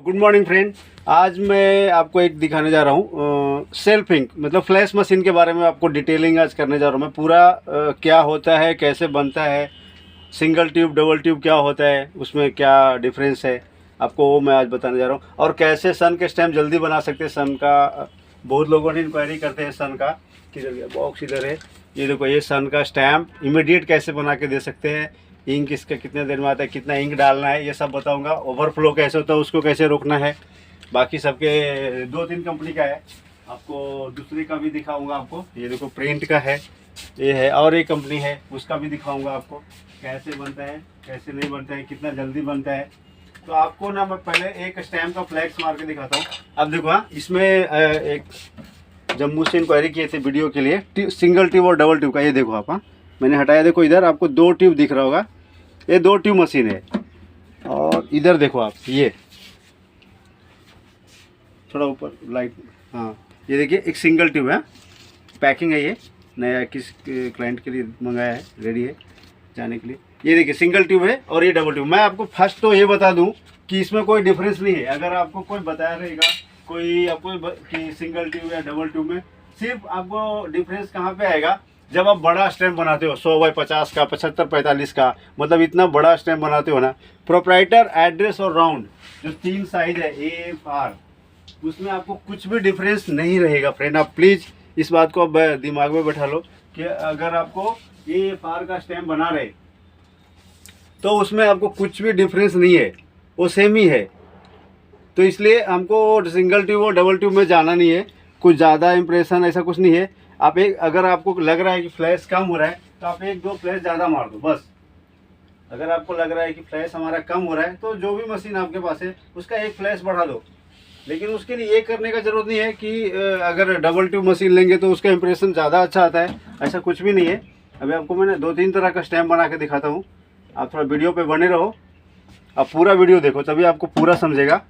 Good morning friend. आज मैं आपको एक दिखाने जा रहा हूँ सेल्फ इंक मतलब फ्लैश मशीन के बारे में आपको डिटेलिंग आज करने जा रहा हूँ मैं पूरा। क्या होता है, कैसे बनता है, सिंगल ट्यूब डबल ट्यूब क्या होता है, उसमें क्या डिफरेंस है, आपको वो मैं आज बताने जा रहा हूँ। और कैसे सन के स्टैम्प जल्दी बना सकते हैं। सन का बहुत लोगों ने इंक्वायरी करते हैं सन का, किधर गया बॉक्स, इधर है। ये देखो, ये सन का स्टैम्प इमीडिएट कैसे बना के दे सकते हैं, इंक इसका कितने देर में आता है, कितना इंक डालना है, ये सब बताऊंगा। ओवरफ्लो कैसे होता है, उसको कैसे रोकना है। बाकी सबके 2-3 कंपनी का है, आपको दूसरे का भी दिखाऊंगा आपको। ये देखो प्रिंट का है, ये है, और एक कंपनी है उसका भी दिखाऊंगा आपको कैसे बनता है, कैसे नहीं बनता है, कितना जल्दी बनता है। तो आपको ना मैं पहले एक स्टैम्प का फ्लैक्स मार के दिखाता हूँ। अब देखो, हाँ, इसमें एक जम्मू से इंक्वायरी किए थे वीडियो के लिए सिंगल ट्यूब और डबल ट्यूब का। ये देखो आप, हाँ, मैंने हटाया, देखो इधर आपको 2 ट्यूब दिख रहा होगा, ये 2 ट्यूब मशीन है। और इधर देखो आप, ये थोड़ा ऊपर लाइट, हाँ, ये देखिए एक सिंगल ट्यूब है, पैकिंग है, ये नया किस क्लाइंट के लिए मंगाया है, रेडी है जाने के लिए। ये देखिए सिंगल ट्यूब है और ये डबल ट्यूब। मैं आपको फर्स्ट तो ये बता दूं कि इसमें कोई डिफरेंस नहीं है। अगर आपको कोई बताया रहेगा कोई आपको कि सिंगल ट्यूब या डबल ट्यूब में, सिर्फ आपको डिफरेंस कहाँ पे आएगा, जब आप बड़ा स्टैम्प बनाते हो 100x50 का, 75x45 का, मतलब इतना बड़ा स्टैम्प बनाते हो ना। प्रोप्राइटर, एड्रेस और राउंड, जो 3 साइज है AFR, उसमें आपको कुछ भी डिफरेंस नहीं रहेगा फ्रेंड। आप प्लीज़ इस बात को अब दिमाग में बैठा लो कि अगर आपको AFR का स्टैम्प बना रहे तो उसमें आपको कुछ भी डिफरेंस नहीं है, वो सेम ही है। तो इसलिए हमको सिंगल ट्यूब और डबल ट्यूब में जाना नहीं है, कुछ ज़्यादा इंप्रेशन ऐसा कुछ नहीं है। आप एक, अगर आपको लग रहा है कि फ्लैश कम हो रहा है तो आप 1-2 फ्लैश ज़्यादा मार दो बस। अगर आपको लग रहा है कि फ्लैश हमारा कम हो रहा है तो जो भी मशीन आपके पास है उसका 1 फ्लैश बढ़ा दो। लेकिन उसके लिए ये करने का ज़रूरत नहीं है कि अगर डबल ट्यूब मशीन लेंगे तो उसका इंप्रेशन ज़्यादा अच्छा आता है, ऐसा कुछ भी नहीं है। अभी आपको मैंने 2-3 तरह का स्टैम्प बना के दिखाता हूँ, आप थोड़ा वीडियो पे बने रहो। आप पूरा वीडियो देखो तभी आपको पूरा समझेगा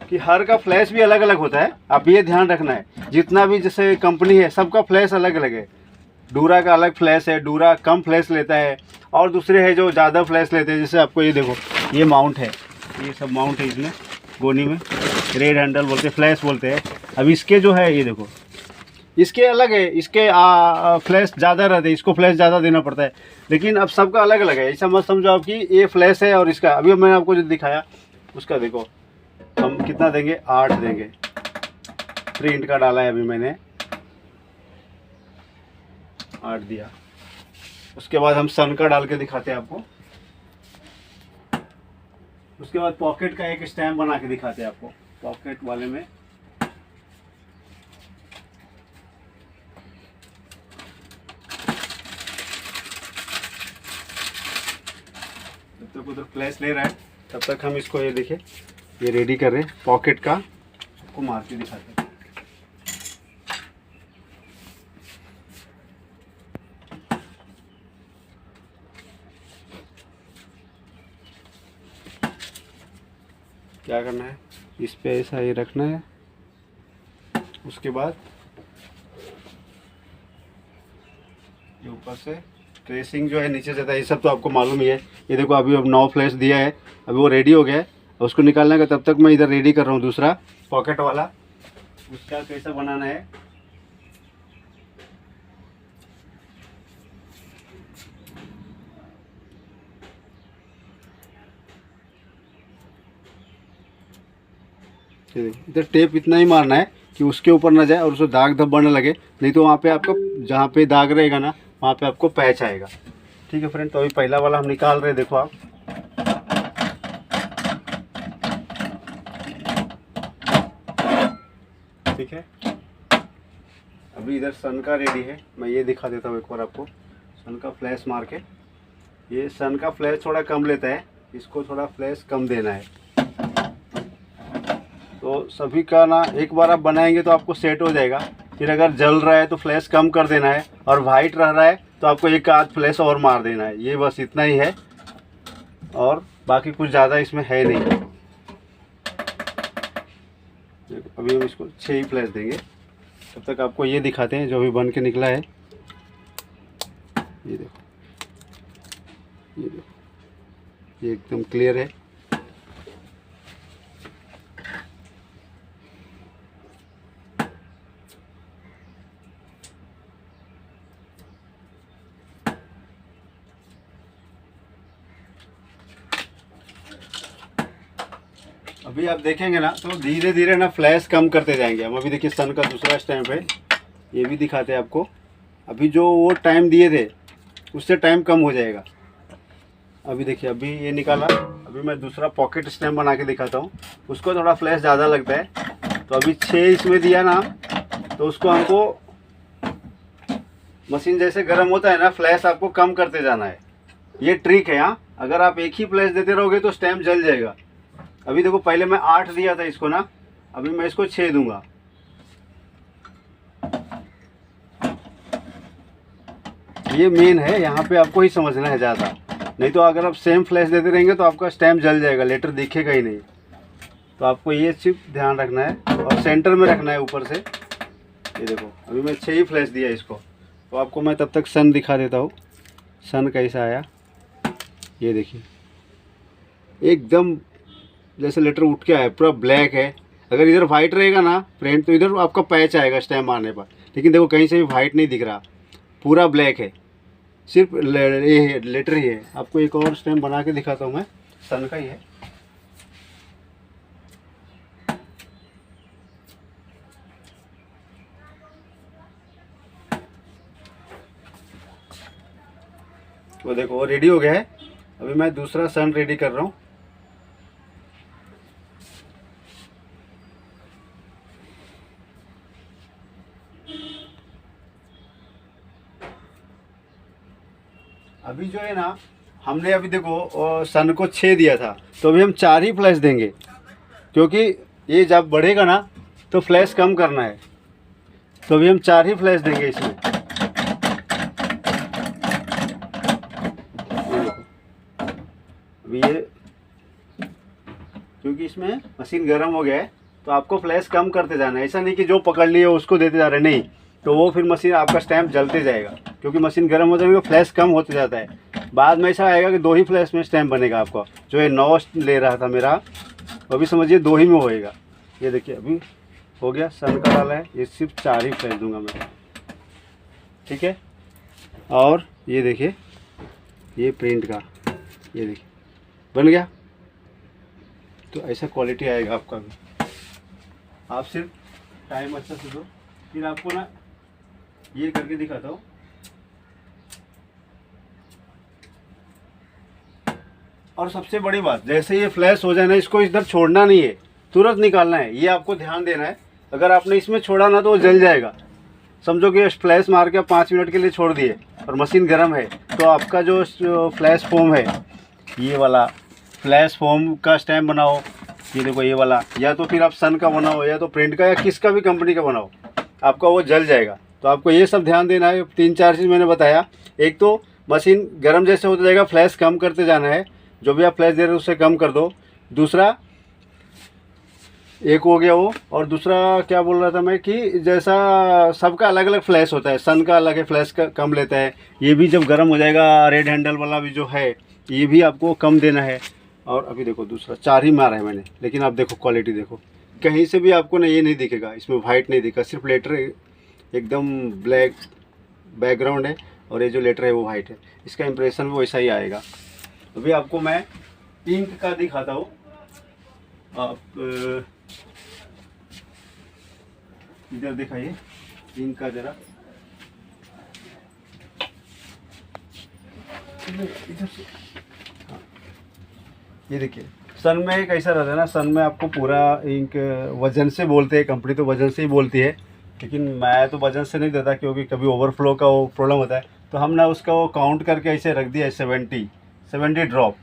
कि हर का फ्लैश भी अलग अलग होता है। आप ये ध्यान रखना है, जितना भी जैसे कंपनी है सबका फ्लैश अलग अलग है। डूरा का अलग फ्लैश है, डूरा कम फ्लैश लेता है, और दूसरे है जो ज़्यादा फ्लैश लेते हैं। जैसे आपको ये देखो, ये माउंट है, ये सब माउंट है इसमें, गोनी में रेड हैंडल बोलते हैं, फ्लैश बोलते हैं। अब इसके जो है ये देखो, इसके अलग है, इसके फ्लैश ज़्यादा रहते हैं, इसको फ्लैश ज़्यादा देना पड़ता है। लेकिन अब सबका अलग अलग है, ऐसा मत समझो आप कि ये फ्लैश है और इसका। अभी मैंने आपको जो दिखाया उसका देखो, हम कितना देंगे, 8 देंगे। प्रिंट का डाला है अभी मैंने, 8 दिया। उसके बाद हम सन का डाल के दिखाते हैं आपको। उसके बाद पॉकेट का एक स्टैम्प बना के दिखाते हैं आपको, पॉकेट वाले में। जब तक उधर फ्लैश ले रहा है तब तक हम इसको, ये देखिए, ये रेडी कर रहे हैं पॉकेट का, आपको मार के दिखाते हैं। क्या करना है, इस पे ऐसा ये रखना है। उसके बाद ये ऊपर से ट्रेसिंग जो है नीचे जाता है, ये सब तो आपको मालूम ही है। ये देखो अभी अब 9 फ्लैश दिया है, अभी वो रेडी हो गया है, उसको निकालने का। तब तक मैं इधर रेडी कर रहा हूँ दूसरा पॉकेट वाला, उसका कैसा बनाना है। इधर टेप इतना ही मारना है कि उसके ऊपर ना जाए और उसको दाग धब्बा न लगे, नहीं तो वहाँ पे आपको जहाँ पे दाग रहेगा ना वहाँ पे आपको पैच आएगा। ठीक है फ्रेंड, तो अभी पहला वाला हम निकाल रहे हैं, देखो आप। ठीक है, अभी इधर सन का रेडी है, मैं ये दिखा देता हूँ एक बार आपको। सन का फ्लैश मार के, ये सन का फ्लैश थोड़ा कम लेता है, इसको थोड़ा फ्लैश कम देना है। तो सभी का ना एक बार आप बनाएंगे तो आपको सेट हो जाएगा। फिर अगर जल रहा है तो फ्लैश कम कर देना है, और वाइट रह रहा है तो आपको एक आध फ्लैश और मार देना है। ये बस इतना ही है, और बाकी कुछ ज़्यादा इसमें है नहीं। अभी हम इसको 6 ही फ्लैश देंगे। तब तक आपको ये दिखाते हैं जो अभी बन के निकला है। ये देखो, ये देखो, ये एकदम क्लियर है। अभी आप देखेंगे ना तो धीरे धीरे ना फ्लैश कम करते जाएंगे हम। अभी देखिए सन का दूसरा स्टैम्प है, ये भी दिखाते हैं आपको। अभी जो वो टाइम दिए थे उससे टाइम कम हो जाएगा। अभी देखिए अभी ये निकाला। अभी मैं दूसरा पॉकेट स्टैम्प बना के दिखाता हूँ। उसको थोड़ा फ्लैश ज़्यादा लगता है, तो अभी 6 इसमें दिया ना, तो उसको हमको मशीन जैसे गर्म होता है ना, फ्लैश आपको कम करते जाना है। ये ट्रिक है। हाँ, अगर आप एक ही फ्लैश देते रहोगे तो स्टैम्प जल जाएगा। अभी देखो पहले मैं 8 दिया था इसको ना, अभी मैं इसको 6 दूंगा। ये मेन है, यहाँ पे आपको ही समझना है ज़्यादा, नहीं तो अगर आप सेम फ्लैश देते रहेंगे तो आपका स्टैम्प जल जाएगा, लेटर दिखेगा ही नहीं। तो आपको ये सिर्फ ध्यान रखना है और सेंटर में रखना है ऊपर से। ये देखो अभी मैं 6 ही फ्लैश दिया इसको। तो आपको मैं तब तक सन दिखा देता हूँ, सन कैसा आया। ये देखिए एकदम जैसे लेटर उठ के आया, पूरा ब्लैक है। अगर इधर वाइट रहेगा ना प्रिंट तो इधर आपका पैच आएगा स्टैम्प मारने पर, लेकिन देखो कहीं से भी वाइट नहीं दिख रहा, पूरा ब्लैक है, सिर्फ ये लेटर ही है। आपको एक और स्टैम्प बना के दिखाता हूँ मैं, सन का ही है। वो देखो वो रेडी हो गया है। अभी मैं दूसरा सन रेडी कर रहा हूँ। अभी जो है ना, हमने अभी देखो सन को 6 दिया था, तो अभी हम 4 ही फ्लैश देंगे, क्योंकि ये जब बढ़ेगा ना तो फ्लैश कम करना है। तो अभी हम 4 ही फ्लैश देंगे इसमें। अभी ये क्योंकि इसमें मशीन गर्म हो गया है, तो आपको फ्लैश कम करते जाना है। ऐसा नहीं कि जो पकड़ लिए उसको देते जा रहे, नहीं, तो वो फिर मशीन आपका स्टैम्प जलते जाएगा, क्योंकि मशीन गर्म हो जाएगा, फ्लैश कम होते जाता है। बाद में ऐसा आएगा कि 2 ही फ्लैश में स्टैम्प बनेगा आपका। जो है 9 ले रहा था मेरा, अभी समझिए 2 ही में होएगा। ये देखिए अभी हो गया, सन का डाला है, ये सिर्फ 4 ही फ्लैश दूंगा मैं, ठीक है। और ये देखिए ये प्रिंट का, ये देखिए बन गया। तो ऐसा क्वालिटी आएगा आपका भी। आप सिर्फ टाइम अच्छा से दो, फिर आपको ना ये करके दिखाता हूँ। और सबसे बड़ी बात, जैसे ये फ्लैश हो जाए ना, इसको इधर छोड़ना नहीं है, तुरंत निकालना है। ये आपको ध्यान देना है। अगर आपने इसमें छोड़ा ना तो वो जल जाएगा। समझो कि फ्लैश मार के 5 मिनट के लिए छोड़ दिए और मशीन गर्म है, तो आपका जो फ्लैश फोम है, ये वाला फ्लैश फोम का स्टैम्प बनाओ, ये देखो ये वाला, या तो फिर आप सन का बनाओ, या तो प्रिंट का, या किसका भी कंपनी का बनाओ, आपका वो जल जाएगा। तो आपको ये सब ध्यान देना है। 3-4 चीज़ मैंने बताया। एक तो मशीन गर्म जैसे होता जाएगा, फ्लैश कम करते जाना है, जो भी आप फ्लैश दे रहे हो उससे कम कर दो। दूसरा एक हो गया वो, और दूसरा क्या बोल रहा था मैं कि जैसा सबका अलग अलग फ्लैश होता है, सन का अलग है, फ्लैश का कम लेता है। ये भी जब गर्म हो जाएगा, रेड हैंडल वाला भी जो है, ये भी आपको कम देना है। और अभी देखो दूसरा 4 ही मारा है मैंने, लेकिन आप देखो क्वालिटी देखो, कहीं से भी आपको ना ये नहीं दिखेगा, इसमें वाइट नहीं दिखा, सिर्फ लेटर एकदम ब्लैक बैकग्राउंड है, और ये जो लेटर है वो वाइट है। इसका इंप्रेशन भी वैसा ही आएगा। अभी आपको मैं इंक का दिखाता हूँ। आप इधर दिखाइए इंक का जरा, इधर से। हाँ, ये देखिए सन में एक ऐसा रहता है ना, सन में आपको पूरा इंक वजन से बोलते हैं, कंपनी तो वजन से ही बोलती है, लेकिन मैं तो वजन से नहीं देता, क्योंकि कभी ओवरफ्लो का वो प्रॉब्लम होता है। तो हम ना उसका वो काउंट करके ऐसे रख दिया है, 70 ड्रॉप।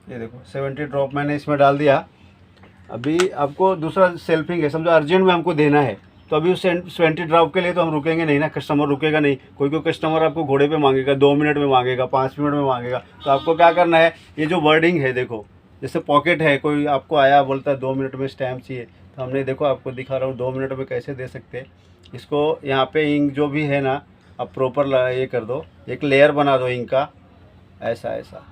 ये देखो 70 ड्रॉप मैंने इसमें डाल दिया। अभी आपको दूसरा सेल्फिंग है, समझो अर्जेंट में हमको देना है, तो अभी उस 20 ड्रॉप के लिए तो हम रुकेंगे नहीं ना, कस्टमर रुकेगा नहीं। कोई कोई कस्टमर आपको घोड़े पे मांगेगा, 2 मिनट में मांगेगा, 5 मिनट में मांगेगा। तो आपको क्या करना है, ये जो वर्डिंग है देखो, जैसे पॉकेट है, कोई आपको आया बोलता है 2 मिनट में स्टैम्प चाहिए, तो हमने देखो आपको दिखा रहा हूँ 2 मिनट में कैसे दे सकते हैं इसको। यहाँ पे इंक जो भी है ना, आप प्रॉपर ये कर दो, एक लेयर बना दो इंक का, ऐसा ऐसा,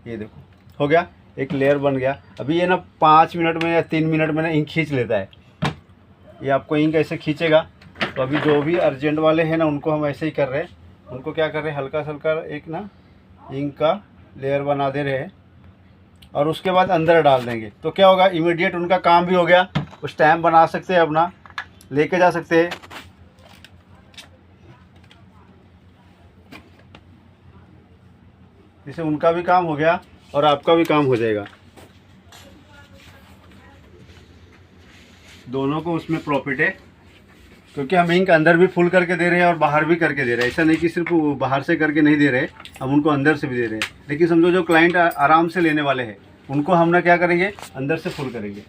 ये देखो हो गया, एक लेयर बन गया। अभी ये ना 5 मिनट में या 3 मिनट में ना इंक खींच लेता है। ये आपको इंक ऐसे खींचेगा। तो अभी जो भी अर्जेंट वाले हैं ना, उनको हम ऐसे ही कर रहे हैं। उनको क्या कर रहे हैं, हल्का हल्का एक ना इंक का लेयर बना दे रहे हैं और उसके बाद अंदर डाल देंगे। तो क्या होगा, इमीडिएट उनका काम भी हो गया, वो स्टैम्प बना सकते हैं, अपना लेके जा सकते हैं। जिससे उनका भी काम हो गया और आपका भी काम हो जाएगा, दोनों को उसमें प्रॉफिट है। क्योंकि हम इंक अंदर भी फुल करके दे रहे हैं और बाहर भी करके दे रहे हैं। ऐसा नहीं कि सिर्फ बाहर से करके नहीं दे रहे, हम उनको अंदर से भी दे रहे हैं। लेकिन समझो जो क्लाइंट आराम से लेने वाले हैं, उनको हम ना क्या करेंगे, अंदर से फुल करेंगे।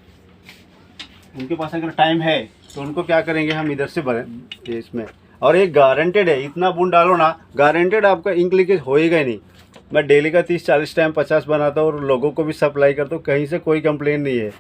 उनके पास अगर टाइम है तो उनको क्या करेंगे, हम इधर से भरें इसमें। और एक गारंटेड है, इतना बूंद डालो ना, गारंटेड आपका इंक लीकेज होएगा ही नहीं। मैं डेली का 30-40 टाइम 50 बनाता हूँ और लोगों को भी सप्लाई करता हूँ, कहीं से कोई कंप्लेन नहीं है।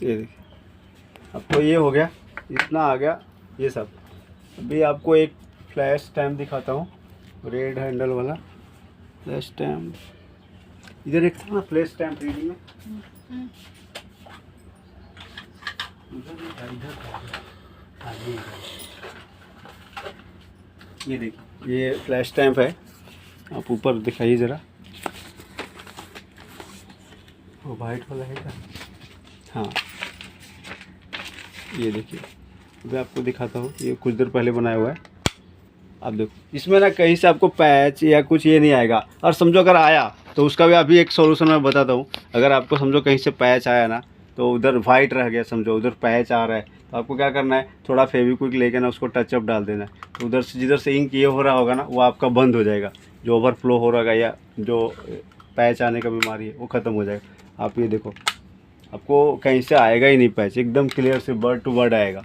ये देखिए आपको ये हो गया, इतना आ गया ये सब। अभी आपको एक फ्लैश स्टैम्प दिखाता हूँ, रेड हैंडल वाला फ्लैश स्टैम्प। इधर एक था ना फ्लैश स्टैम्प रीडिंग में, ये देखिए, ये फ्लैश स्टैम्प है। आप ऊपर दिखाइए ज़रा, वो वाइट वाला है क्या? हाँ, ये देखिए, अभी आपको दिखाता हूँ, ये कुछ देर पहले बनाया हुआ है। आप देखो, इसमें ना कहीं से आपको पैच या कुछ ये नहीं आएगा। और समझो अगर आया तो उसका भी अभी एक सॉल्यूशन मैं बताता हूँ। अगर आपको समझो कहीं से पैच आया ना, तो उधर वाइट रह गया, समझो उधर पैच आ रहा है, तो आपको क्या करना है, थोड़ा फेविक्विक लेके ना उसको टचअप डाल देना है। तो उधर से जिधर से इंक ये हो रहा होगा ना, वो आपका बंद हो जाएगा। जो ओवरफ्लो हो रहा है या जो पैच आने का बीमारी है, वो ख़त्म हो जाएगा। आप ये देखो, आपको कहीं से आएगा ही नहीं पैच, एकदम क्लियर से वर्ड टू वर्ड आएगा।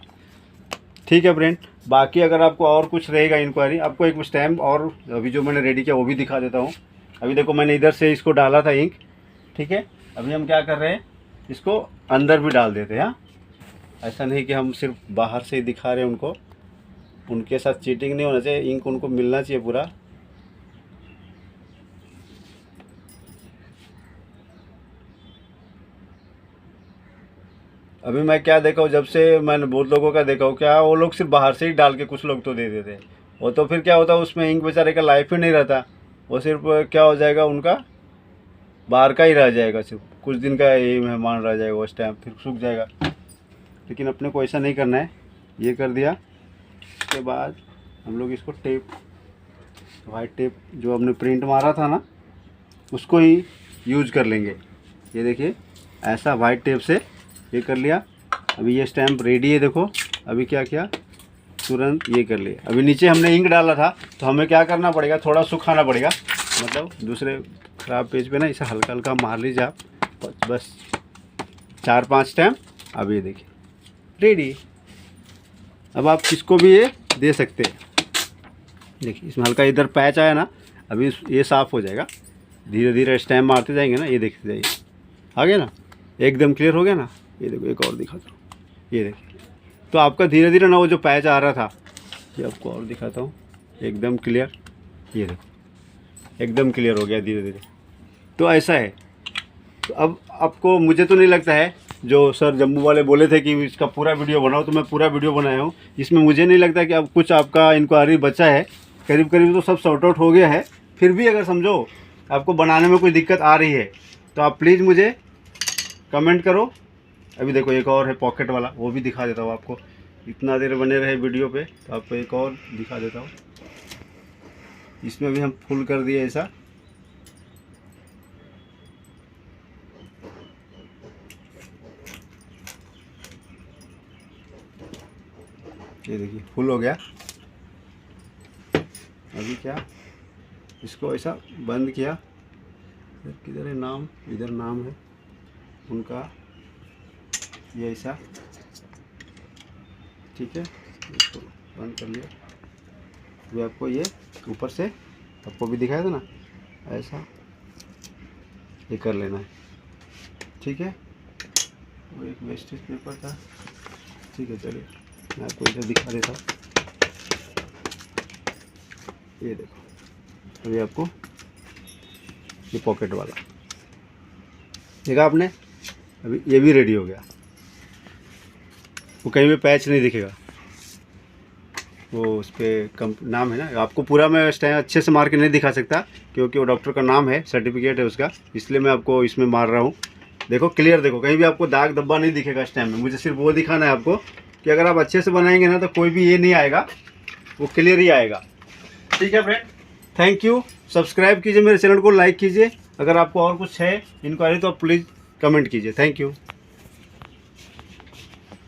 ठीक है फ्रेंड, बाकी अगर आपको और कुछ रहेगा इंक्वायरी, आपको एक स्टैम्प और अभी जो मैंने रेडी किया वो भी दिखा देता हूँ। अभी देखो, मैंने इधर से इसको डाला था इंक, ठीक है। अभी हम क्या कर रहे हैं, इसको अंदर भी डाल देते हैं। हाँ, ऐसा नहीं कि हम सिर्फ बाहर से ही दिखा रहे हैं उनको, उनके साथ चीटिंग नहीं होना चाहिए, इंक उनको मिलना चाहिए पूरा। अभी मैं क्या देखा हूँ, जब से मैंने बहुत लोगों का देखा हूँ, क्या वो लोग सिर्फ बाहर से ही डाल के कुछ लोग तो दे देते हैं। वो तो फिर क्या होता है, उसमें इंक बेचारे का लाइफ ही नहीं रहता। वो सिर्फ क्या हो जाएगा, उनका बाहर का ही रह जाएगा, सिर्फ कुछ दिन का ये मेहमान रह जाएगा, वो स्टैम्प फिर सूख जाएगा। लेकिन अपने को ऐसा नहीं करना है। ये कर दिया, उसके बाद हम लोग इसको टेप, वाइट टेप जो हमने प्रिंट मारा था ना, उसको ही यूज कर लेंगे। ये देखिए, ऐसा वाइट टेप से ये कर लिया। अभी ये स्टैम्प रेडी है, देखो। अभी क्या किया, तुरंत ये कर लिया। अभी नीचे हमने इंक डाला था, तो हमें क्या करना पड़ेगा, थोड़ा सुखाना पड़ेगा। मतलब दूसरे ख़राब पेज पे ना इसे हल्का हल्का मार लीजिए आप, बस 4-5 स्टैम्प। अब ये देखिए रेडी। अब आप किसको भी ये दे सकते हैं। देखिए, इसमें हल्का इधर पैच आया ना, अभी ये साफ़ हो जाएगा। धीरे धीरे स्टैम्प मारते जाएंगे ना, ये देखते जाइए, आ गया ना, एकदम क्लियर हो गया ना। ये देखो, एक और दिखाता हूँ, ये देखिए। तो आपका धीरे धीरे ना वो जो पैच आ रहा था, ये आपको और दिखाता हूँ, एकदम क्लियर। ये देखो, एकदम क्लियर हो गया धीरे धीरे। तो ऐसा है। तो अब आपको, मुझे तो नहीं लगता है जो सर जम्मू वाले बोले थे कि इसका पूरा वीडियो बनाओ, तो मैं पूरा वीडियो बनाया हूँ। इसमें मुझे नहीं लगता कि अब कुछ आपका इंक्वायरी बचा है, करीब करीब तो सब सॉर्ट आउट हो गया है। फिर भी अगर समझो आपको बनाने में कोई दिक्कत आ रही है तो आप प्लीज़ मुझे कमेंट करो। अभी देखो एक और है पॉकेट वाला, वो भी दिखा देता हूँ आपको। इतना देर बने रहे वीडियो पे तो आपको एक और दिखा देता हूँ। इसमें भी हम फुल कर दिए ऐसा, ये देखिए फुल हो गया। अभी क्या इसको ऐसा बंद किया, किधर है नाम, इधर नाम है उनका, ये ऐसा, ठीक है, इसको बंद कर लिया। अभी आपको ये ऊपर से आपको भी दिखाया था ना, ऐसा ये कर लेना है, ठीक है। वो एक वेस्टेज पेपर था, ठीक है, चलिए मैं आपको इधर दिखा देता हूँ। ये देखो अभी आपको ये पॉकेट वाला देखा आपने, अभी ये भी रेडी हो गया। वो कहीं भी पैच नहीं दिखेगा, वो उस पर नाम है ना, आपको पूरा मैं अच्छे से मार के नहीं दिखा सकता क्योंकि वो डॉक्टर का नाम है, सर्टिफिकेट है उसका, इसलिए मैं आपको इसमें मार रहा हूँ। देखो क्लियर, देखो कहीं भी आपको दाग धब्बा नहीं दिखेगा इस टाइम में। मुझे सिर्फ वो दिखाना है आपको कि अगर आप अच्छे से बनाएंगे ना तो कोई भी ये नहीं आएगा, वो क्लियर ही आएगा। ठीक है फ्रेंड, थैंक यू। सब्सक्राइब कीजिए मेरे चैनल को, लाइक कीजिए। अगर आपको और कुछ है इंक्वायरी तो आप प्लीज़ कमेंट कीजिए। Thank you.